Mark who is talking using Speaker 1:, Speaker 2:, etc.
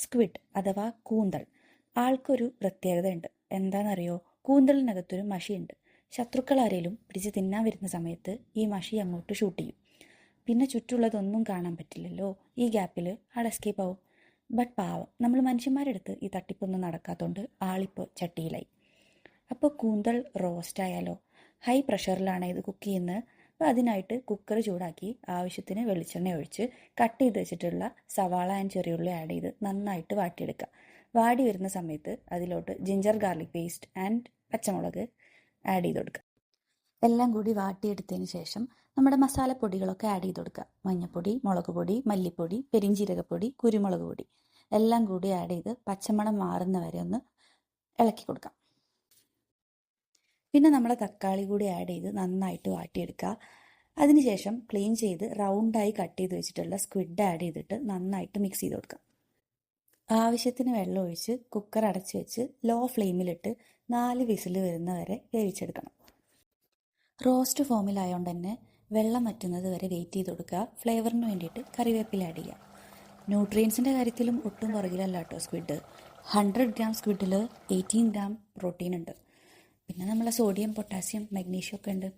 Speaker 1: Squid അഥവാ കൂന്തൾ. ആൾക്കൊരു പ്രത്യേകതയുണ്ട്. എന്താണെന്നറിയോ? കൂന്തളിനകത്തൊരു മഷിയുണ്ട്. ശത്രുക്കൾ ആരെങ്കിലും പിടിച്ച് തിന്നാൻ വരുന്ന സമയത്ത് ഈ മഷി അങ്ങോട്ട് ഷൂട്ട് ചെയ്യും. പിന്നെ ചുറ്റുള്ളതൊന്നും കാണാൻ പറ്റില്ലല്ലോ. ഈ ഗ്യാപ്പിൽ ആൾ എസ്കേപ്പ് ആവും. ബട്ട് പാവം, നമ്മൾ മനുഷ്യന്മാരുടെ അടുത്ത് ഈ തട്ടിപ്പൊന്നും നടക്കാത്തതുകൊണ്ട് ആളിപ്പോൾ ചട്ടിയിലായി. അപ്പോൾ കൂന്തൾ റോസ്റ്റ് ആയാലോ? ഹൈ പ്രഷറിലാണ് ഇത് കുക്ക് ചെയ്യുന്നത്. അപ്പോൾ അതിനായിട്ട് കുക്കർ ചൂടാക്കി ആവശ്യത്തിന് വെളിച്ചെണ്ണ ഒഴിച്ച് കട്ട് ചെയ്ത് വെച്ചിട്ടുള്ള സവാള ആൻഡ് ചെറിയുള്ളി ആഡ് ചെയ്ത് നന്നായിട്ട് വാട്ടിയെടുക്കുക. വാടി വരുന്ന സമയത്ത് അതിലോട്ട് ജിഞ്ചർ ഗാർലിക് പേസ്റ്റ് ആൻഡ് പച്ചമുളക് ആഡ് ചെയ്ത് കൊടുക്കുക. എല്ലാം കൂടി വാട്ടിയെടുത്തതിന് ശേഷം നമ്മുടെ മസാലപ്പൊടികളൊക്കെ ആഡ് ചെയ്ത് കൊടുക്കുക. മഞ്ഞൾപ്പൊടി, മുളക് പൊടി, മല്ലിപ്പൊടി, പെരിഞ്ചീരകപ്പൊടി, കുരുമുളക് പൊടി എല്ലാം കൂടി ആഡ് ചെയ്ത് പച്ചമണം മാറുന്ന വരെ ഒന്ന് ഇളക്കി കൊടുക്കാം. പിന്നെ നമ്മൾ തക്കാളി കൂടി ആഡ് ചെയ്ത് നന്നായിട്ട് വാട്ടിയെടുക്കുക. അതിനുശേഷം ക്ലീൻ ചെയ്ത് റൗണ്ടായി കട്ട് ചെയ്ത് വെച്ചിട്ടുള്ള സ്ക്വിഡ് ആഡ് ചെയ്തിട്ട് നന്നായിട്ട് മിക്സ് ചെയ്ത് കൊടുക്കുക. ആവശ്യത്തിന് വെള്ളം ഒഴിച്ച് കുക്കർ അടച്ച് വെച്ച് ലോ ഫ്ലെയിമിലിട്ട് 4 വിസിൽ വരുന്ന വരെ വേവിച്ചെടുക്കണം. റോസ്റ്റ് ഫോമിലായതുകൊണ്ട് തന്നെ വെള്ളം വറ്റുന്നത് വരെ വെയിറ്റ് ചെയ്ത് കൊടുക്കുക. ഫ്ലേവറിന് വേണ്ടിയിട്ട് കറിവേപ്പില ആഡ് ചെയ്യുക. ന്യൂട്രിയൻസിൻ്റെ കാര്യത്തിലും ഒട്ടും പുറകിലല്ല കേട്ടോ സ്ക്വിഡ്. 100 ഗ്രാം സ്ക്വിഡിൽ 18 ഗ്രാം പ്രോട്ടീൻ ഉണ്ട്. പിന്നെ നമ്മളെ സോഡിയം, പൊട്ടാസ്യം, മഗ്നീഷ്യം ഒക്കെ ഉണ്ട്.